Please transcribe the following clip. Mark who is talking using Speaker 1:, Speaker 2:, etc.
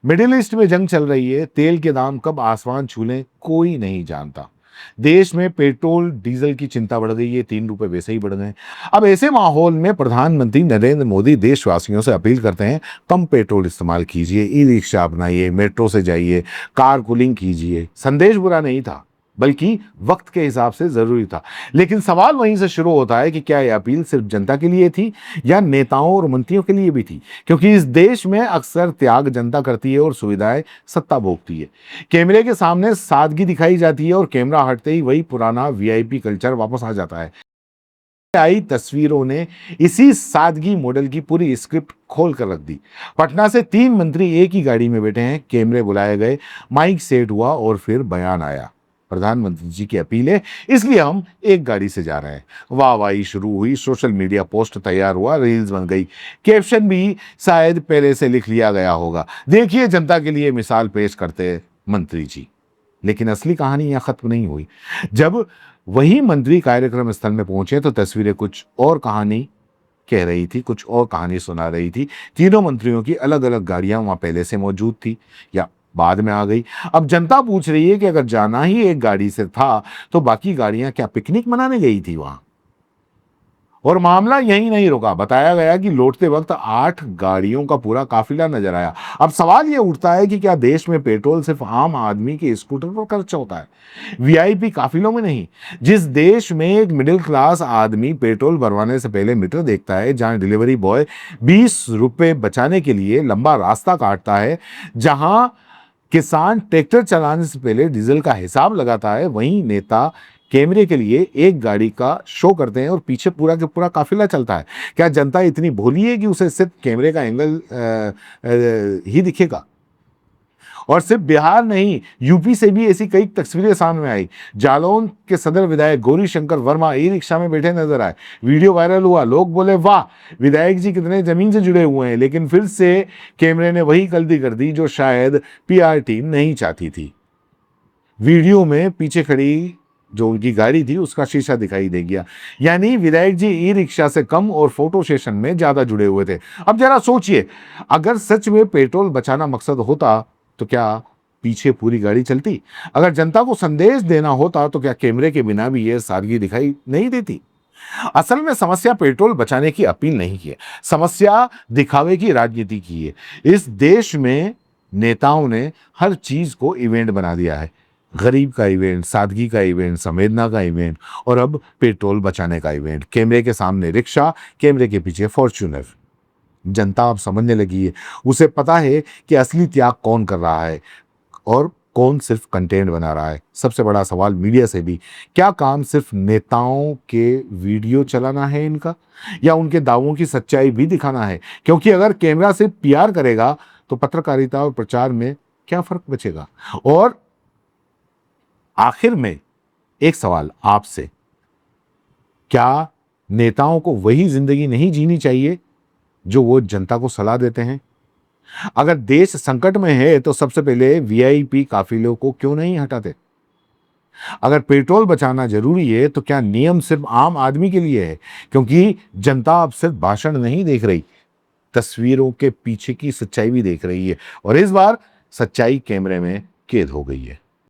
Speaker 1: Middle east में जंग चल रही है, तेल के दाम कब आसमान छू लें कोई नहीं जानता। देश में पेट्रोल डीजल की चिंता बढ़ गई है, 3 रुपए वैसे ही बढ़ गए। अब ऐसे माहौल में प्रधानमंत्री नरेंद्र मोदी देशवासियों से अपील करते हैं, कम पेट्रोल इस्तेमाल कीजिए, ई रिक्शा अपनाइए, मेट्रो से जाइए, कार कूलिंग कीजिए। संदेश बुरा नहीं था, बल्कि वक्त के हिसाब से जरूरी था। लेकिन सवाल वहीं से शुरू होता है कि क्या यह अपील सिर्फ जनता के लिए थी या नेताओं और मंत्रियों के लिए भी थी? क्योंकि इस देश में अक्सर त्याग जनता करती है और सुविधाएं सत्ता भोगती है। कैमरे के सामने सादगी दिखाई जाती है और कैमरा हटते ही वही पुराना वीआईपी कल्चर वापस आ जाता है। आई तस्वीरों ने इसी सादगी मॉडल की पूरी स्क्रिप्ट खोल कर रख दी। पटना से 3 मंत्री एक ही गाड़ी में बैठे हैं, कैमरे बुलाए गए, माइक सेट हुआ और फिर बयान आया, प्रधानमंत्री जी की अपील है इसलिए हम एक गाड़ी से जा रहे हैं। वाहवाही शुरू हुई, सोशल मीडिया पोस्ट तैयार हुआ, रील्स बन गई, कैप्शन भी शायद पहले से लिख लिया गया होगा, देखिए जनता के लिए मिसाल पेश करते मंत्री जी। लेकिन असली कहानी यहां खत्म नहीं हुई। जब वही मंत्री कार्यक्रम स्थल में पहुंचे तो तस्वीरें कुछ और कहानी कह रही थी, कुछ और कहानी सुना रही थी। तीनों मंत्रियों की अलग अलग गाड़ियां वहां पहले से मौजूद थी या बाद में आ गई। अब जनता पूछ रही है कि अगर जाना ही एक गाड़ी से था तो बाकी गाड़ियां क्या पिकनिक मनाने गई थी वहां? और मामला यही नहीं रुका। बताया गया कि लौटते वक्त 8 गाड़ियों का पूरा काफिला नजर आया। अब सवाल यह उठता है कि क्या देश में पेट्रोल सिर्फ आम आदमी के स्कूटर पर खर्च होता है, वीआईपी काफिलों में नहीं? जिस देश में एक मिडिल क्लास आदमी पेट्रोल भरवाने से पहले मीटर देखता है, जहां डिलीवरी बॉय 20 रुपए बचाने के लिए लंबा रास्ता काटता है, जहां किसान ट्रैक्टर चलाने से पहले डीजल का हिसाब लगाता है, वहीं नेता कैमरे के लिए एक गाड़ी का शो करते हैं और पीछे पूरा के पूरा काफिला चलता है। क्या जनता इतनी भोली है कि उसे सिर्फ कैमरे का एंगल ही दिखेगा? और सिर्फ बिहार नहीं, यूपी से भी ऐसी कई तस्वीरें सामने आई। जालौन के सदर विधायक गौरी शंकर वर्मा ई रिक्शा में बैठे नजर आए, वीडियो वायरल हुआ, लोग बोले वाह विधायक जी कितने जमीन से जुड़े हुए हैं। लेकिन फिर से कैमरे ने वही गलती कर दी जो शायद पीआर टीम नहीं चाहती थी। वीडियो में पीछे खड़ी जो उनकी गाड़ी थी उसका शीशा दिखाई दे गया, यानी विधायक जी ई रिक्शा से कम और फोटो सेशन में ज्यादा जुड़े हुए थे। अब जरा सोचिए, अगर सच में पेट्रोल बचाना मकसद होता तो क्या पीछे पूरी गाड़ी चलती? अगर जनता को संदेश देना होता तो क्या कैमरे के बिना भी यह सादगी दिखाई नहीं देती? असल में समस्या पेट्रोल बचाने की अपील नहीं की है, समस्या दिखावे की राजनीति की है। इस देश में नेताओं ने हर चीज को इवेंट बना दिया है। गरीब का इवेंट, सादगी का इवेंट, संवेदना का इवेंट और अब पेट्रोल बचाने का इवेंट। कैमरे के सामने रिक्शा, कैमरे के पीछे फॉर्च्यूनर। जनता अब समझने लगी है, उसे पता है कि असली त्याग कौन कर रहा है और कौन सिर्फ कंटेंट बना रहा है। सबसे बड़ा सवाल मीडिया से भी, क्या काम सिर्फ नेताओं के वीडियो चलाना है इनका, या उनके दावों की सच्चाई भी दिखाना है? क्योंकि अगर कैमरा सिर्फ पीआर करेगा तो पत्रकारिता और प्रचार में क्या फर्क बचेगा? और आखिर में एक सवाल आपसे, क्या नेताओं को वही जिंदगी नहीं जीनी चाहिए जो वो जनता को सलाह देते हैं? अगर देश संकट में है तो सबसे पहले वीआईपी काफिलों को क्यों नहीं हटाते? अगर पेट्रोल बचाना जरूरी है तो क्या नियम सिर्फ आम आदमी के लिए है? क्योंकि जनता अब सिर्फ भाषण नहीं देख रही, तस्वीरों के पीछे की सच्चाई भी देख रही है, और इस बार सच्चाई कैमरे में कैद हो गई है।